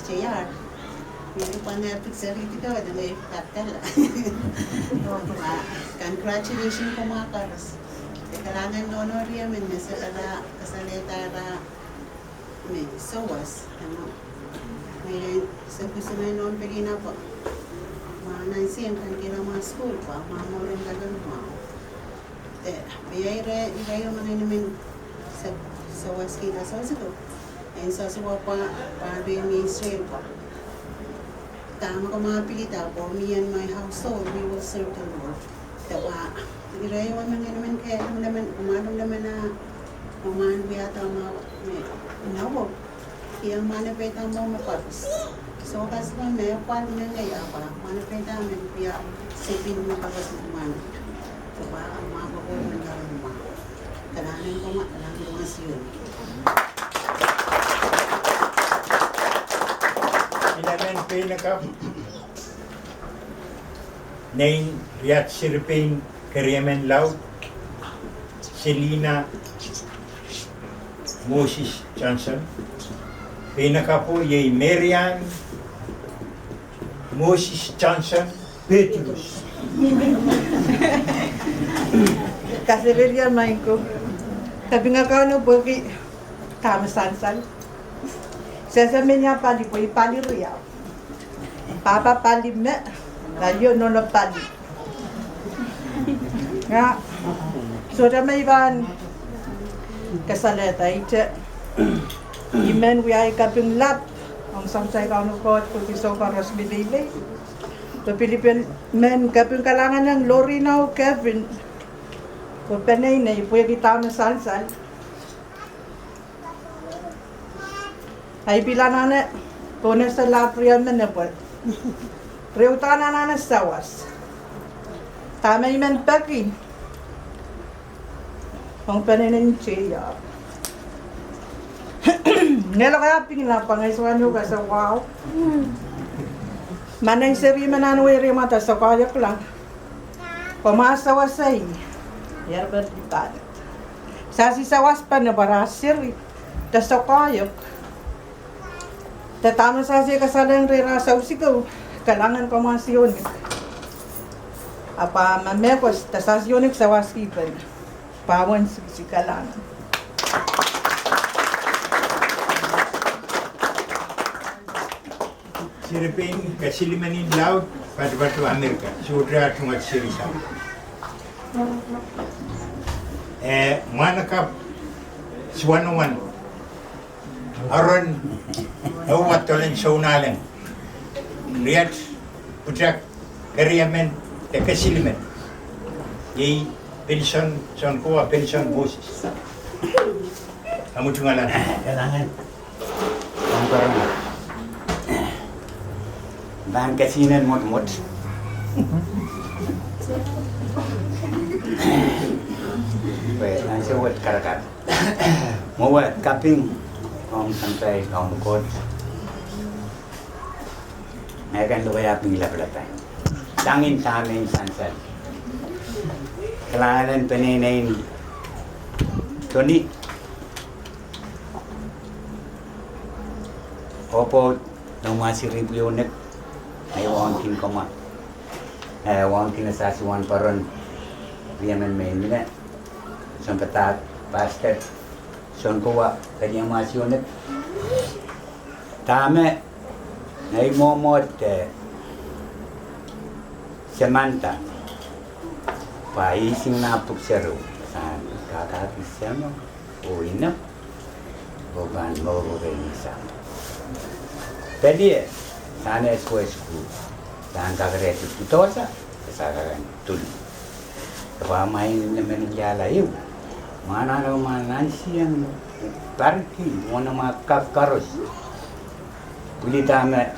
JR. May panapit sa rito daw, may katal. Congratulations ko mga karos. Kailangan Donre Loryann na sa kasaletara may sawas. May sa gusto na noon pili na po. Mga nansiyang kan kira mga school pa, mga morin dagan mo. Biyay yung mga namin sa sawas kita sa ko. Ayun sa suwa pa, paano yung Israel pa. Tama ko mga pilita po, me and my household, we will serve the Lord. Tawa, irayawan man naman kaya umanong naman na umahan biyata mga inawag. Iyang manapeta mo mapapos. So, kasi kung may upal na ngaya pa, manapeta mo biya sipin mo pagkas mo umano. Tawa, ang mga bakul ng gawin mo. Kalahanan ko nga, kalahanan ko nga siyon. Inamen pinakap Nain Riyat Sirpin Kariamen Laut Selina Moses Johnson pinakapo yay Marian Moses Johnson Petrus Kasi Loryann main ko. Sabi nga ka no bogi kama sansan. Sasamin niya pali po ipali riyaw. Papa pali me. Layo no no pali. Nga. So may iban kasaleta ite. Imen we ay kaping lap. Ang samsay ka no ko kung iso ka ros bilili. So Philippine men kaping kalangan ng Lorinaw Kevin. O Peneinei puya kita na sansan. Ay bilang na kung sa lapriyan man na po. Reutan na sawas. Tama iman pagi. Ang Peneinei JR. Ngelo kaya pingin pangaisuan nyo ka sa wow. Manay seri mananway rin mata sa kayak lang. Pumasawasay. Yarbar di padat. Sasi sawas pa na barasir. Tas sa kayak. Tatama sa siya kasalang rirasaw sigaw. Kailangan ko mga siyon. Apa mamekos, tasas yonik sa waskipan. Pawan si kailangan. Sirpin Kasilimanin Laut Padbatu Amerika Sudra Tungat Sirisa Manakap Swanuman Aron Awat Tolen Saunalan Riyad Putrak Kariamen Kasiliman Yay Pension Son Koa Pension Boses Kamu tungalan Kailangan ang parang bang kasinan mot-mot. Wait, nanti buat karakat. Mau buat kaping, kong sampai kong kot. Mereka lupa ya pingila pelata. Tangin tamin sansan. Kelahanan Peneinei Tony. Opo, nung masih ribuyonet. Ay wangkin koma. Wangkin sa suwan paron. Riyaman may nila. Sampatat basket. Son kuwa kanyang masyunet. Tame. Ay momot Samantha. Paising napok siya ro. Saan kakapis siya mo. Uwi na. Bukan loro rin isa. Pwede sana school dan kahrepe itu sa kasaran tul apa main naman jala yun mana naman siyang parki mana makap karos pili tama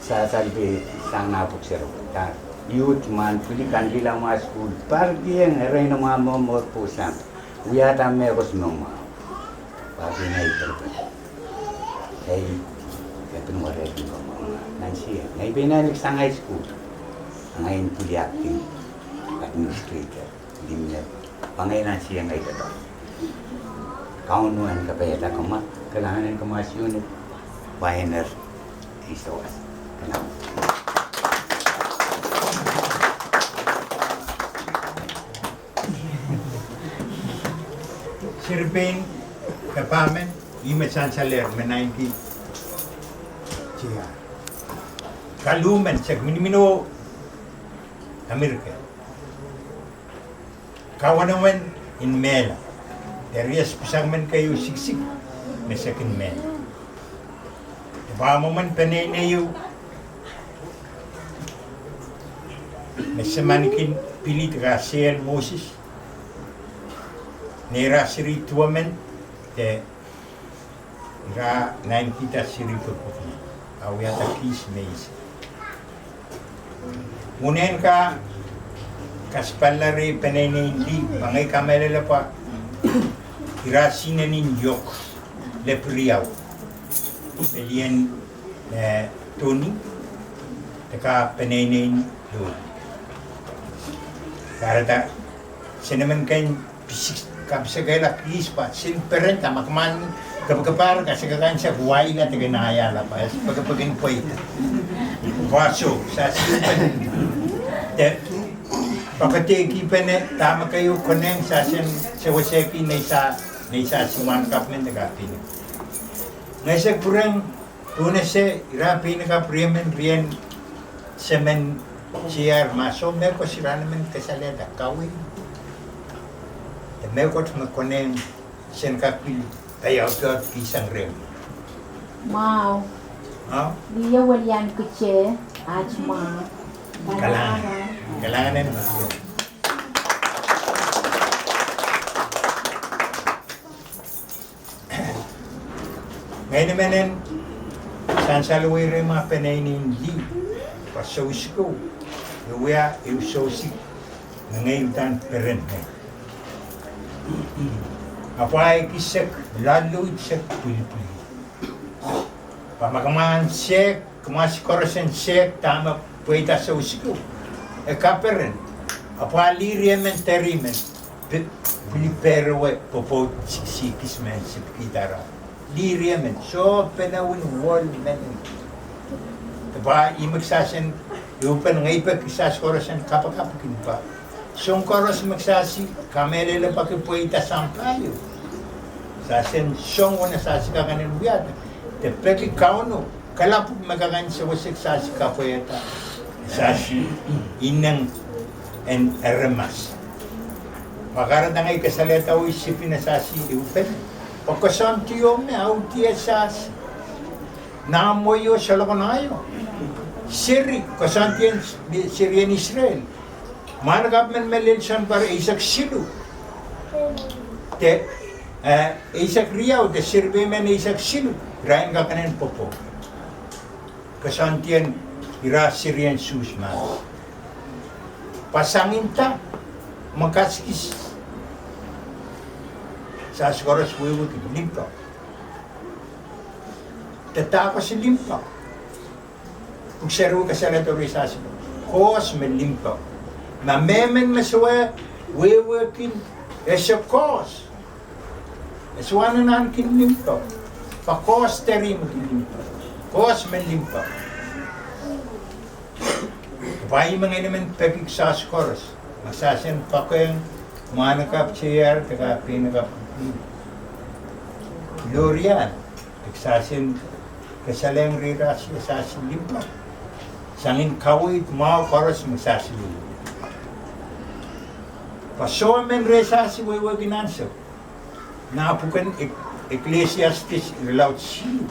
sa salbi sang napok siro ta youth man pili kandila ma school parki yang reno ma mo pusam uya tama kos noma pagi na ito hey kapin mo rin ko nanti ngay Peneinei sa high school ngayon puli acting administrator limnya pangalan siya ngay kato kaunuan kapayata kama kailangan ko mas unit pioneer istoas. Kenapa? Sirpin, kapamen, imesan saler, menaiki, JR. Kalumen, seg minimino, Amerika. Kawanaman in Mela. Darias pisangman kayo siksik, na second Mela. Diba mo man Peneinei yu, na semanikin pilit ka CL Moses, nera siri tuamen, te ira 90 siri purpukna. Awiyata kis meis. Munen ka kaspallari Peneinei di bangai kamelala pa ira sinanin yok le priaw pelien Tony teka Peneinei do karata sinaman kan pisik kapsagala kis pa sin perenta makman kapag kasi kakan sa buhay na taga nahayala pa pagkapagin po ito waso sa sipan pagkatiki pa na tama kayo koneng sa waseki na isa siwan kapmen tagapin ngaysa kurang una se irapi na kapriyamen riyan semen JR maso merko sila naman kasaleda kawin merko makoneng sen kapil tayaw ka kisang rem Mau, ha dia walian kecil, ajma. Kailangan na ngayon naman saan sa luwi rin mga Peneinei di pasos ko luwaya iusosik na ngayon tan peren apa ikisak lalo ikisak puli-puli pamagamaan sek kumasi korosen sek tama puwita sa usiko kaperen apa liriamen terimen piliperowe popot sikis men sipitara liriamen so penawin wall men ba imagsasen yupan ngaypa kisas korosen kapakapakin pa song koros magsasi kamelela pakipuita sampayo sasen song wana sasi kakanin biyata te peki kauno kalapuk magagan sa wasik sasi kapueta sasi inang en remas makarat na ngay kasaleta o isipin na sasi iupen pagkasam tiyom na autiya sasi naamoyo sa lakonayo siri kasantiyan Syrian Israel managap men melilsan para isak silu te isak riyaw te sirbe men isak silu rain ka kanin popo kasantiyan ira Syrian susma pasangin ta makaskis sa skoras wiwut limpa tatako si limpa observo ka sa retorisasi kos men limpa na memen maswa wiwikin es a cause es wananan kin limpa pa kos terim kin limpa kos men limpa Bayi mga naman pekik sa skoras magsasin pa ko yung mga nakap-JR taga pinagap Loryann magsasin kasaleng rirasi sasin limpa sangin kawit mga koras magsasin paso men resasi wiwagin anso naapukan Ecclesiastes ilaut siyo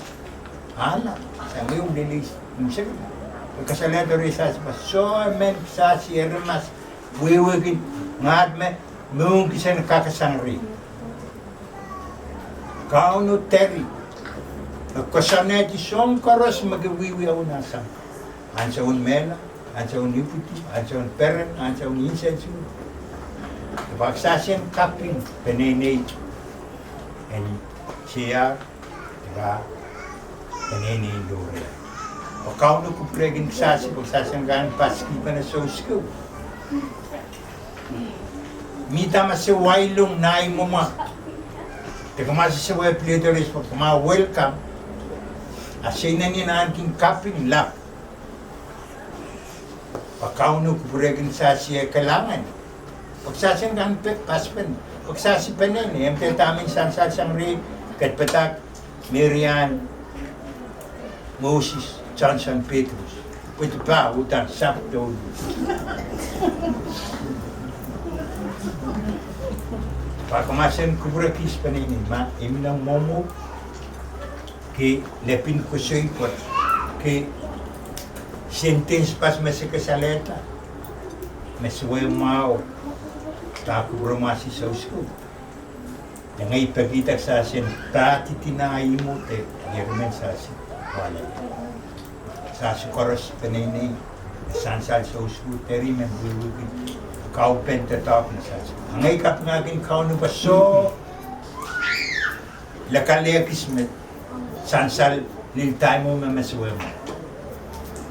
ala sangin yung lilis musik kasalento resasi paso men sasi eremas wiwagin ngad me nung kisan kakasangri kauno teri kasaneti song koros magawiwi ako nasang ansa un mela ansa un iputi ansa un peren ansa un insensu pagsasyan kaping Peneinei and JR diba Peneinei Donre o kauno ko pregin sasi pagsasyan gan paski pa na sa usko mita masiwailong nai mo ma teka masisiway plitoris pag welcome Asina ni nanking kaping lap. Pakauno kuburegin sa siya kailangan. Pagsasin kan paspen. Pagsasi Peneinei, yung taming sang rin, Katpatak, Miriam, Moses, Johnson, Petrus. Pwede pa, utang, sapto. Pagkamasin kuburakis Peneinei, iminang momo, ki lepin ko soy po, ki sentence pas masih kesaleta, masih mau, tak kuburamasi sa usko. Yang ay pagkita sa asin, tati tinayi mo te, germen sa asin, wala. Sa koros Peneinei, sansal sa usko, teri men buwugin, kau pentatap na sa asin. Ang ay kapngagin kau no baso, lakalaya kismet, sansal niltay mo mamasuwa mo.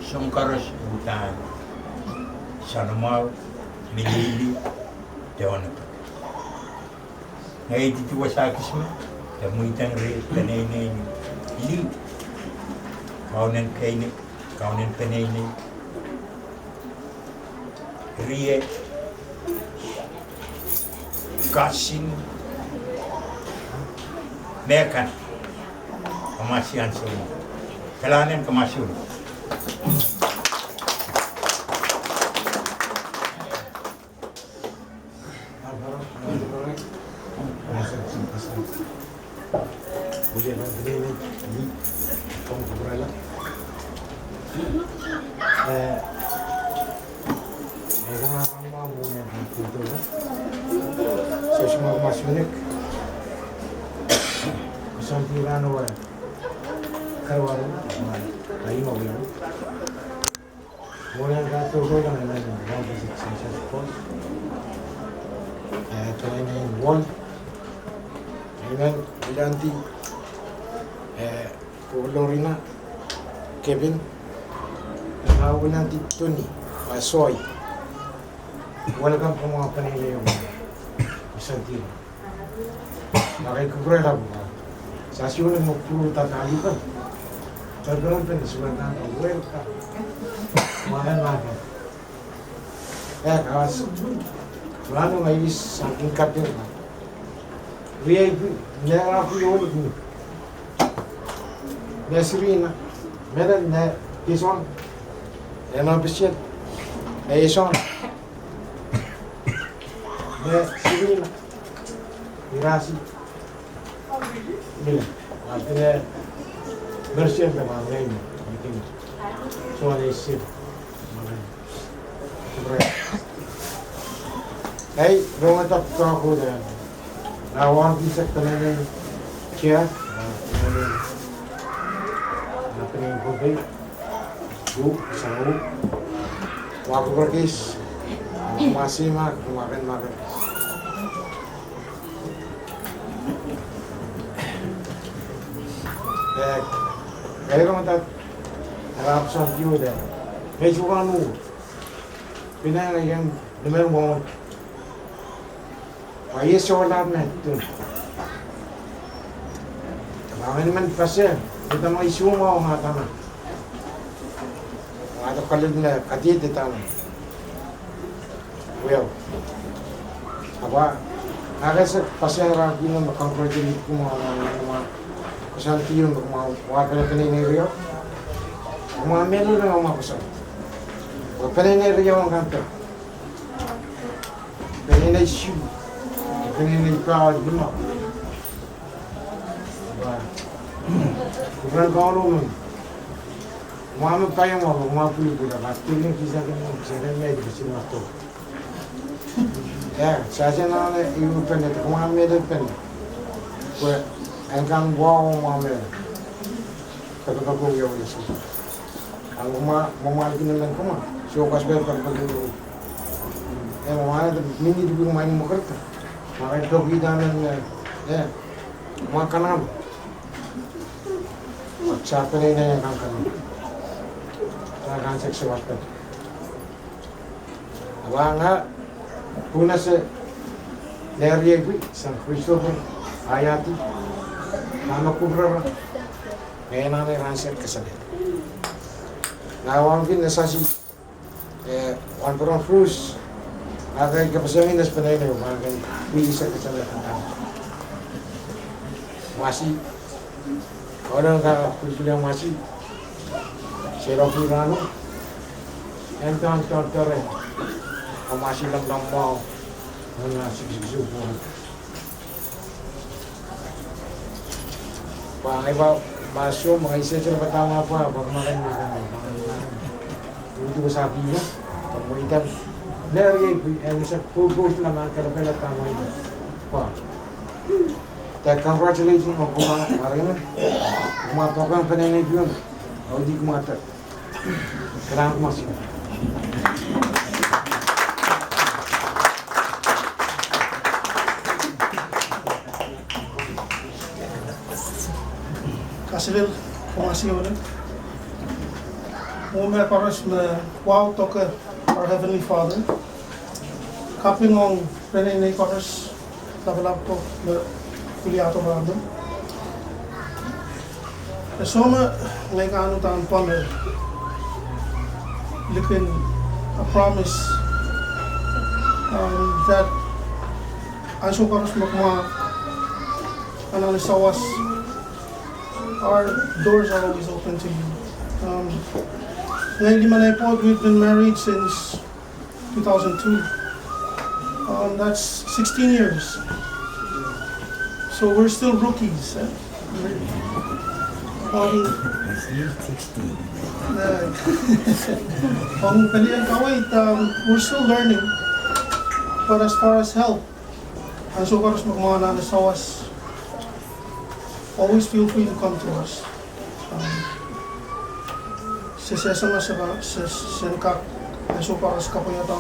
Song koros butan, sanumaw, milili, dewan na pa. Ngayon dito sa kismet, damuitang rin Peneinei liw. Kaunan kainip, kaunan Peneinei. Rie, kasing, mekan, kemasian semua. Kelanan kemasian. Lorina, Kevin, nanti Tony, Soy. Welcome po mga Peneinei yung isang team. Nakikubra lang po. Sa siyo lang magpuro tatalipan. Sa doon pa nisulat na welcome. Makan. Kawas, wala nung ayos sa aking kapir na. VIP, nera ako yung ulit mo. Nesrina, meron na kison, ena bisyet, ison, Nesrina, irasi, mila, artinya bersiap dengan lain, mungkin soal isi, hey, rumah tak tahu dah, lawan bisa kena kia. Pengen kopi, bu, sahu, waktu berkis, masih makan. Kaya kamu tak harap sampai udah, kaya juga nu, Peneinei yang nomor one, kaya soalnya tu, kalau ini pasal. Kita mau isu mau mengatakan, ada kalau ni kaji di tanah, well, apa, agak pasal orang ini makan kerja itu mau pasal tiun mau warga Peneinei rio, mau melu dengan mau pasal, Peneinei rio orang kata, Peneinei isu, Peneinei proud gimana. Bukan kalau mau payah mau pilih pula, pasti ni kisah ni di sini waktu. Ya, saya nak ehupene, mau ehupene. Kau engkau mau tapi kau yang itu. Aku mau lagi nanti kau so kasih berapa dulu. Mau ada mini dulu main mau kerja. Makan topi dan makan apa? Sa Peneinei yang akan seksualkan. Awalnya puna se dari Sang Christopher ayati nama kubra Ngayon na ransel kasalit. Nawang na sa si one for fruits. Akan kapasangin nas Peneinei makan bisa kasalit ang masih orang ka kuliah masih Sero Pirano Entang Donre masih lang mau na sigsig po. Iba masyo mga isa sila patama pa pag makan hindi ko sabi niya pag makitan lari ay sa pugos lang ang kalapela tama ito pa. Congratulations mo kung kumapok ang Peneinei yun o di kumatak. Kailangan kumasya. Kasih kumasi ulit. Umay paras na wow toka our Heavenly Father. Kaping ang Peneinei paras labalab ko na kuliato rado. Esoma ngay kaano taan pa na likin a promise that aso paras magma analisawas. Our doors are always open to you. Ngayon Manay po, we've been married since 2002. That's 16 years. So we're still rookies. We're still learning. But as far as help, ang sukaros magmana na sawas. Always feel free to come to us. Sesama sa senkak, so para sa kapayata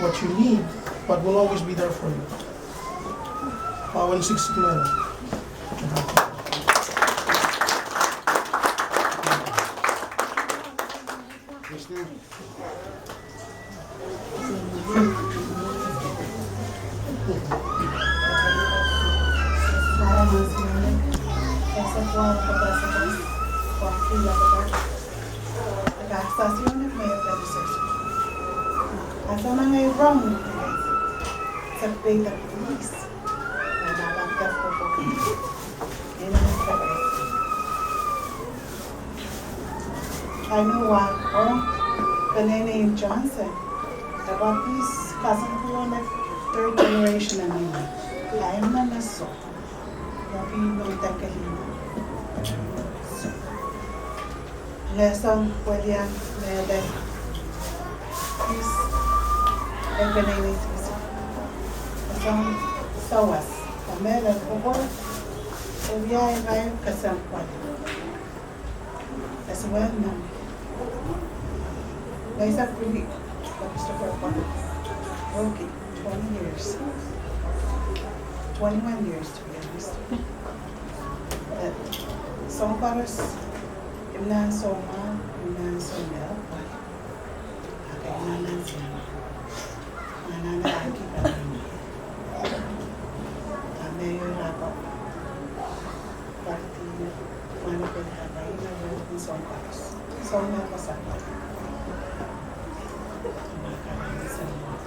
what you need, but we'll always be there for you. When 60 na. Kesempwal kapasitas, waktu lakukan. Stasiun may pwede asa na ngay wrong sa plate of police. Nalagkas ko po. Yan ang sakit. I know what, Peneinei Johnson. About this cousin ko na third generation na nila. Kaya na naso. Tapi nung tagalina. Lesson Loryann Charley is Peneinei isang sawas. Meron ko biyahe ngayon kesempwal. As well na. Naisa puli. Christopher Pano. Okay, 20 years. 21 years to be honest. So paras imnan soma, imnan somel, okay, imnan siya. Mana na aki pa rin. Mayor ako. Parti, mana ko na kayo na yung soma paras. Soma pa sa ako. Makalang sa mga.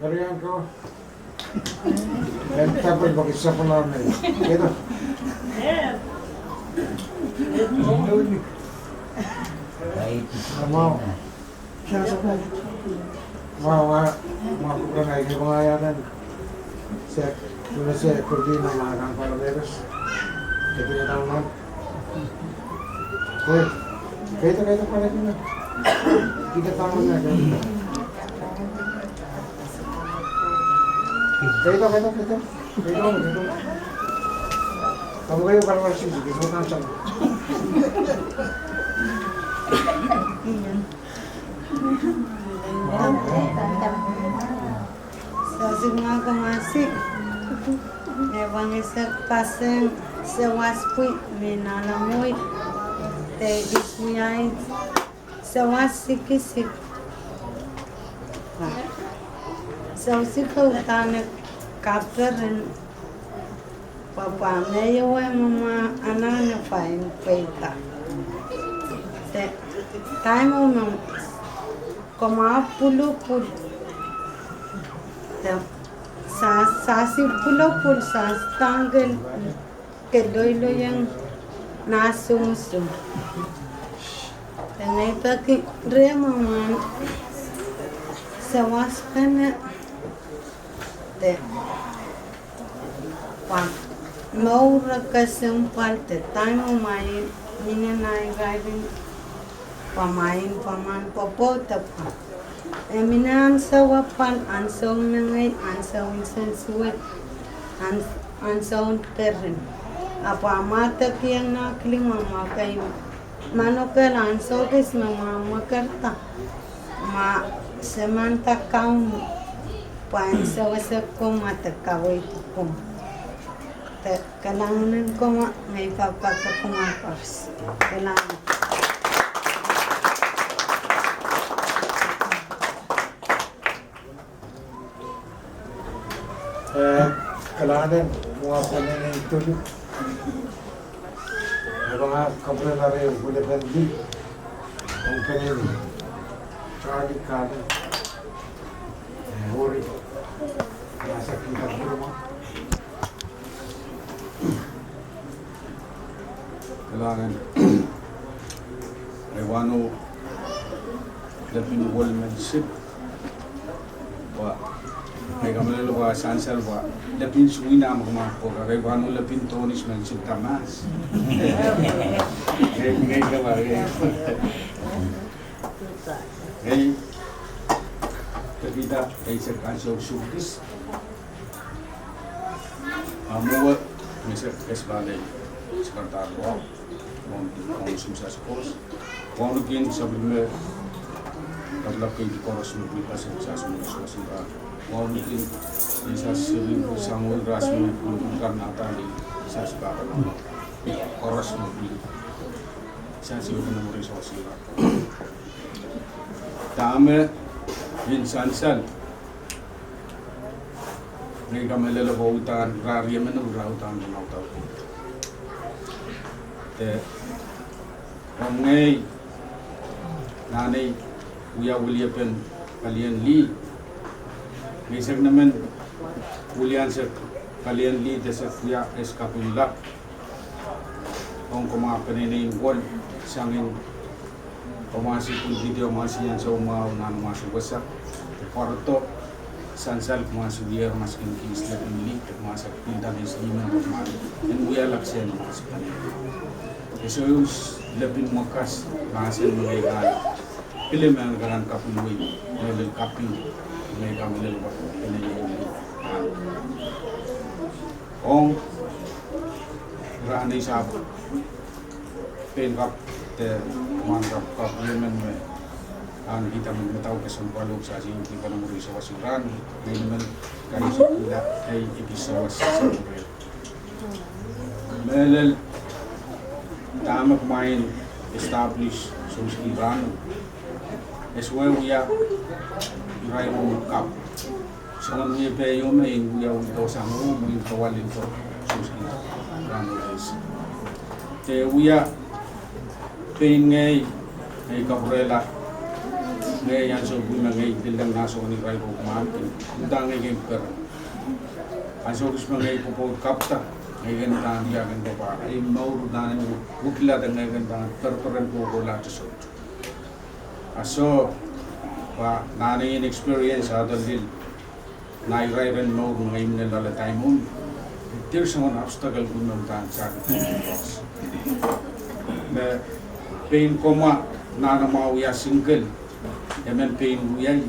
Loryann ko. Tapos bakit sa pula na yun? Ito. Mau. Mau kurang lagi pengayanan. Saya kurdi nama orang Paraderos. Jadi kita tahu. Kaito pala na. Kita tahu na. Kaito. Kamu kayo para masih sige, so kan sang. Sa mga kamasik, ebang isa paseng sewaspui minalamoy, te dismuyay sewasikisik, So si kau tanya kapter dan papa meyo mama anak pain peta. Te time mama koma pulu. Te sasi pulu sas tanggal kedoilo yang nasum. Peneinei pagi remaman sewas kana te pa mau kesempwal te tamu main minenai gaibin pamain paman popo tapa eminan sawapan ansong nangai ansong sensuet ansong terren apa mata kiang nakling mama kayo Manokel ansogis mama kerta ma semanta kaum pan sawasa ko mata kawai ko te kalangan ko may papapapumapars kalangan kailangan mga Peneinei tuloy. Mga kapre boleh beli ang Peneinei. Charley kahrepe. Hori. Nasa kita di rumah. Kailangan ay wano labing workmanship wa ay kamalalo ka sansal wa labing suwina mo kumako kay wano labing punishment tamas ngay kawa ngay kita ay sa kanso sukis amuwa misal kesbalay sebentar wow konsum sa skos kung gin sabi taglapay di koros mo lipas sa sumunod sa kung gin isa sabi ko sangol ras mo kung natali sa sibara koros mo sa sabi ko mo rin sa sila tama din sansal ngay kamalala ko utan rarya man ang rautan ng autaw te ngay nanay uya uliapen kalian li ngisag naman ulian sa kalian li desa kuya eskapulak kung kuma Peneinei wall sangin pemasi pun video masih yang saya mau nan masuk besar porto sansal masuk dia masuk ke Islam ini masuk pindah Islam kemarin dan uya laksen masuk Jesus lebih makas bahasa mereka film yang akan kapului oleh kapi mereka melihat ini Om rani sab pengkap te mantap kaplemen me ang kita tahu kesempwal sa sing kita nomor sa wasuran ini men kay sudah ay episode sa melel tama kumain establish Suski Rano as well we are right on cup so when we pay you may we are to sa mo mo kawalin to Suski Rano is te we are Peneinei ay kabrela ngay yan so buna ngay dilang naso ni right on kumain undang ngay per aso gusto ngay po kapta ngay gantan dia ganto pa ay mauru dan ukla dan ngay gantan perperan po la so aso pa nani in experience adal dil nai raven no ngay minala time on there's an obstacle gunam tan sa na pain koma nana mau ya single yamen pain uyay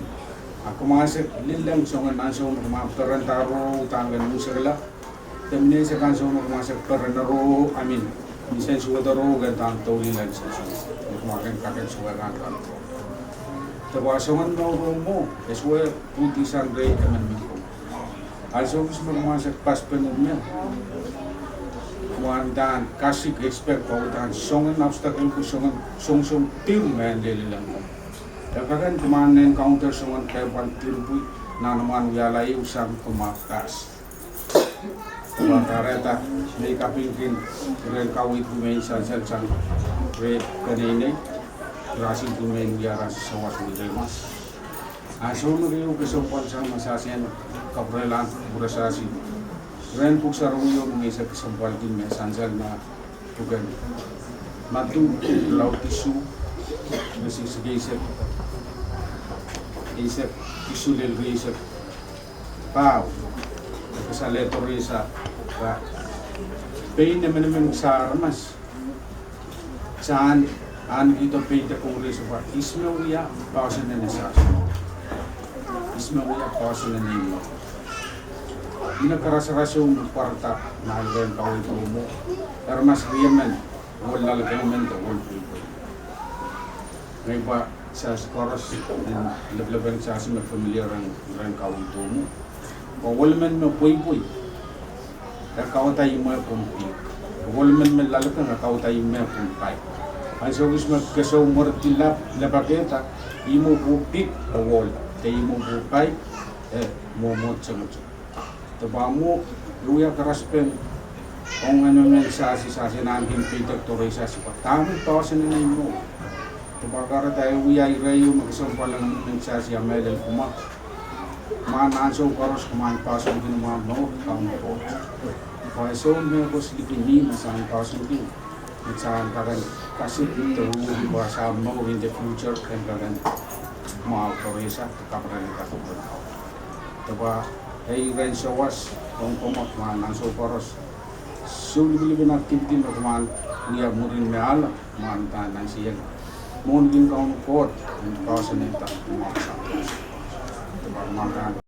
ako masuk lilang songan nansong maperan taro tanggal musirla temne sa kanso masuk perenaro amin misen suwadaro gantang taulilan sa makan kaken suwagan kan tawasongan mo eswe putisan rey aman miko also gusto masuk pas penumnya wandan kasih expert pautan songan obstacle ko songan song pil man lilang Kakakan kuman encounter someone kapan tirupui nanaman wialai usang kemakas. Kareta may kapingkin ren kawit kumain sa re Peneinei rasin kumain wiara sa sawas ni mas. Aso mariu kesempwal sa masasian kaprelan burasasi. Ren puksarunyo may sa kesempwal din may sansal na tugan. Matu laut tisu masih segeisep isep tisu del isep pau sa letter isa ka pain naman sa armas saan ito pain ta kung reso pa ismawia pausa na nasa ismawia pausa na nilo inakarasarasong kwarta na alwen kawin ko mo armas riyaman wala lagyan to wala people ngayon pa sa chorus and lablabang sa asin familiar ang kawin to mo wala man mo puy-puy kakaw tayo mo pumpi wala man lalakang kakaw tayo mo pumpay ang sogis magkasaw mo tilap labaketa imo pupik o wala tayo mo pupay momot sa mo taba mo luya karaspen kung ano man sa namin pitak tuloy sa sipat tamang tawasan na mo taba kara tayo uyay rayo magkasaw lang ng sa siya medal kumak mananso koros kumain pasok din mga no kaum ko kaya so may ko silipin ni masang pasok din at saan kagan kasi ito sa mo in the future kan kagan mga autoresa kapran ka to diba ay ren sawas kung kumak mananso koros so libilibin activity na kumain niya mo rin may ala kumain siya mo din kaum ko ang kawasan nito mga makan